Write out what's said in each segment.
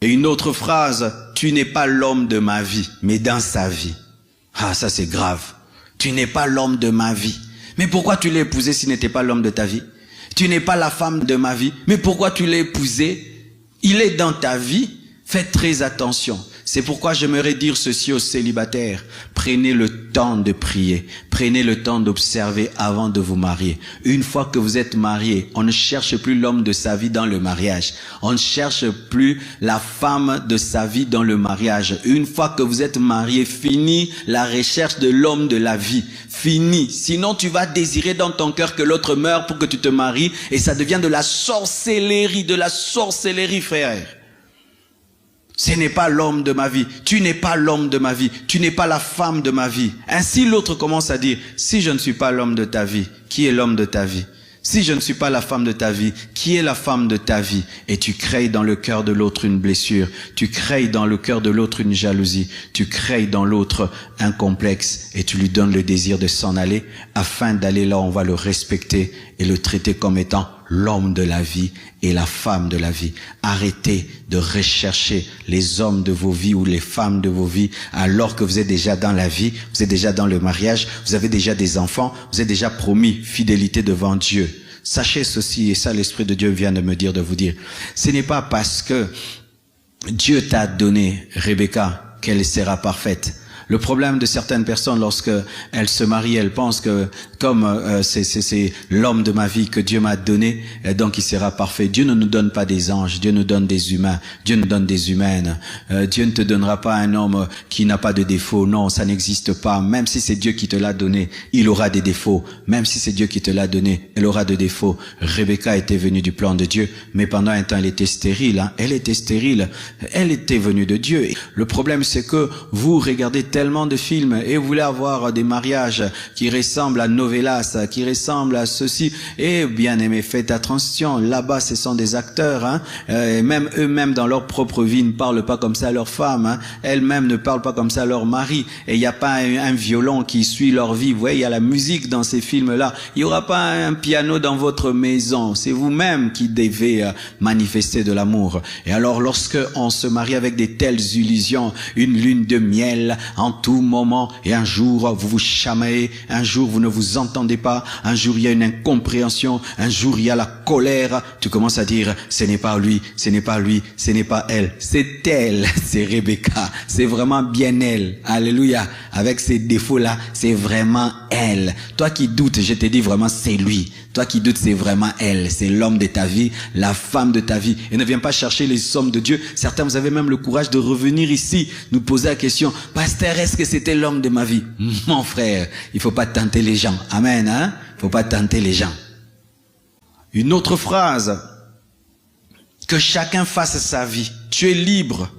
Et une autre phrase, tu n'es pas l'homme de ma vie, mais dans sa vie. Ah, ça c'est grave. Tu n'es pas l'homme de ma vie. Mais pourquoi tu l'as épousé s'il n'était pas l'homme de ta vie? Tu n'es pas la femme de ma vie. Mais pourquoi tu l'as épousé? Il est dans ta vie. Faites très attention. C'est pourquoi j'aimerais dire ceci aux célibataires. Prenez le temps de prier. Prenez le temps d'observer avant de vous marier. Une fois que vous êtes marié, on ne cherche plus l'homme de sa vie dans le mariage. On ne cherche plus la femme de sa vie dans le mariage. Une fois que vous êtes marié, fini la recherche de l'homme de la vie. Fini. Sinon, tu vas désirer dans ton cœur que l'autre meure pour que tu te maries et ça devient de la sorcellerie, frère. Ce n'est pas l'homme de ma vie. Tu n'es pas l'homme de ma vie. Tu n'es pas la femme de ma vie. Ainsi, l'autre commence à dire, si je ne suis pas l'homme de ta vie, qui est l'homme de ta vie? Si je ne suis pas la femme de ta vie, qui est la femme de ta vie? Et tu crées dans le cœur de l'autre une blessure. Tu crées dans le cœur de l'autre une jalousie. Tu crées dans l'autre un complexe et tu lui donnes le désir de s'en aller afin d'aller là où on va le respecter et le traiter comme étant l'homme de la vie et la femme de la vie. Arrêtez de rechercher les hommes de vos vies ou les femmes de vos vies alors que vous êtes déjà dans la vie, vous êtes déjà dans le mariage, vous avez déjà des enfants, vous êtes déjà promis fidélité devant Dieu. Sachez ceci, et ça l'Esprit de Dieu vient de me dire, de vous dire, ce n'est pas parce que Dieu t'a donné Rebecca qu'elle sera parfaite. Le problème de certaines personnes, lorsque elles se marient, elles pensent que comme c'est l'homme de ma vie que Dieu m'a donné, donc il sera parfait. Dieu ne nous donne pas des anges, Dieu nous donne des humains, Dieu nous donne des humaines. Dieu ne te donnera pas un homme qui n'a pas de défauts. Non, ça n'existe pas. Même si c'est Dieu qui te l'a donné, il aura des défauts. Même si c'est Dieu qui te l'a donné, elle aura des défauts. Rebecca était venue du plan de Dieu, mais pendant un temps elle était stérile. Hein. Elle était stérile. Elle était venue de Dieu. Le problème c'est que vous regardez tellement de films et vous voulez avoir des mariages qui ressemblent à novelas, qui ressemblent à ceci. Et bien aimé, faites attention. Là-bas, ce sont des acteurs. Hein. Et même eux-mêmes dans leur propre vie ne parlent pas comme ça à leur femme. Hein. Elles-mêmes ne parlent pas comme ça à leur mari. Et il n'y a pas un violon qui suit leur vie. Vous voyez, il y a la musique dans ces films-là. Il n'y aura pas un piano dans votre maison. C'est vous-même qui devez manifester de l'amour. Et alors, lorsque on se marie avec des telles illusions, une lune de miel en tout moment, et un jour vous vous chamaillez, un jour vous ne vous entendez pas, un jour il y a une incompréhension, un jour il y a la colère, tu commences à dire ce n'est pas lui, ce n'est pas lui, ce n'est pas elle, c'est elle, c'est Rebecca, c'est vraiment bien elle, alléluia, avec ses défauts là, c'est vraiment elle. Toi qui doutes, je te dis vraiment c'est lui. Toi qui doutes, c'est vraiment elle, c'est l'homme de ta vie, la femme de ta vie. Et ne viens pas chercher les hommes de Dieu. Certains, vous avez même le courage de revenir ici, nous poser la question, pasteur, est-ce que c'était l'homme de ma vie? Mon frère, il faut pas tenter les gens. Amen, hein? Il faut pas tenter les gens. Une autre phrase, que chacun fasse sa vie. Tu es libre.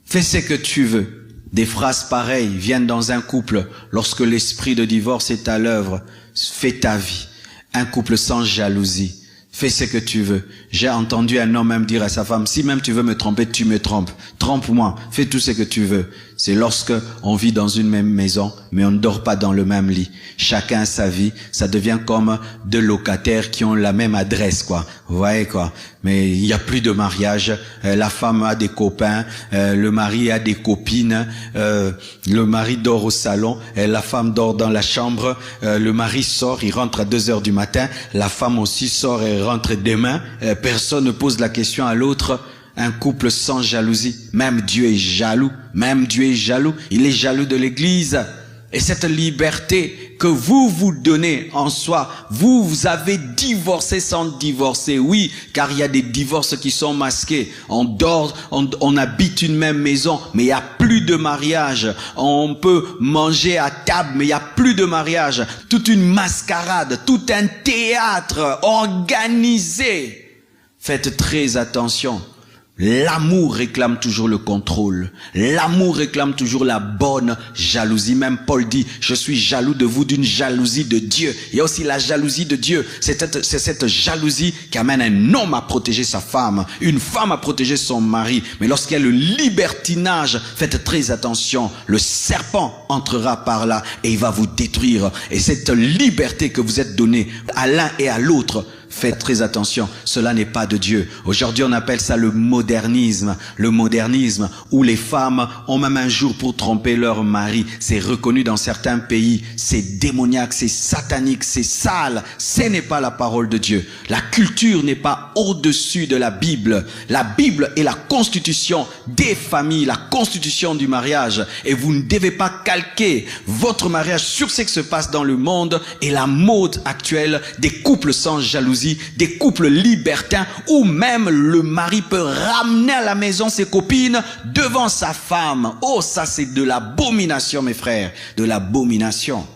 Fais ce que tu veux. Des phrases pareilles viennent dans un couple lorsque l'esprit de divorce est à l'œuvre. Fais ta vie. Un couple sans jalousie. Fais ce que tu veux. J'ai entendu un homme même dire à sa femme, si même tu veux me tromper, tu me trompes. Trompe-moi. Fais tout ce que tu veux. C'est lorsque on vit dans une même maison, mais on ne dort pas dans le même lit. Chacun a sa vie. Ça devient comme deux locataires qui ont la même adresse, quoi. Vous voyez, quoi. Mais il n'y a plus de mariage. La femme a des copains. Le mari a des copines. Le mari dort au salon. La femme dort dans la chambre. Le mari sort, il rentre à 2h du matin. La femme aussi sort et rentre demain. Personne ne pose la question à l'autre. Un couple sans jalousie. Même Dieu est jaloux. Même Dieu est jaloux. Il est jaloux de l'Église. Et cette liberté que vous vous donnez en soi, vous avez divorcé sans divorcer. Oui, car il y a des divorces qui sont masqués. On dort, on habite une même maison, mais il n'y a plus de mariage. On peut manger à table, mais il n'y a plus de mariage. Toute une mascarade, tout un théâtre organisé. Faites très attention. L'amour réclame toujours le contrôle. L'amour réclame toujours la bonne jalousie. Même Paul dit, je suis jaloux de vous d'une jalousie de Dieu. Il y a aussi la jalousie de Dieu. C'est cette jalousie qui amène un homme à protéger sa femme, une femme à protéger son mari. Mais lorsqu'il y a le libertinage, faites très attention. Le serpent entrera par là et il va vous détruire. Et cette liberté que vous êtes donnée à l'un et à l'autre, Faites très attention, cela n'est pas de Dieu. Aujourd'hui, on appelle ça le modernisme. Le modernisme où les femmes ont même un jour pour tromper leur mari. C'est reconnu dans certains pays. C'est démoniaque, c'est satanique, c'est sale. Ce n'est pas la parole de Dieu. La culture n'est pas au-dessus de la Bible. La Bible est la constitution des familles, la constitution du mariage. Et vous ne devez pas calquer votre mariage sur ce qui se passe dans le monde et la mode actuelle des couples sans jalousie, des couples libertins où même le mari peut ramener à la maison ses copines devant sa femme. Oh, ça c'est de l'abomination, mes frères, de l'abomination.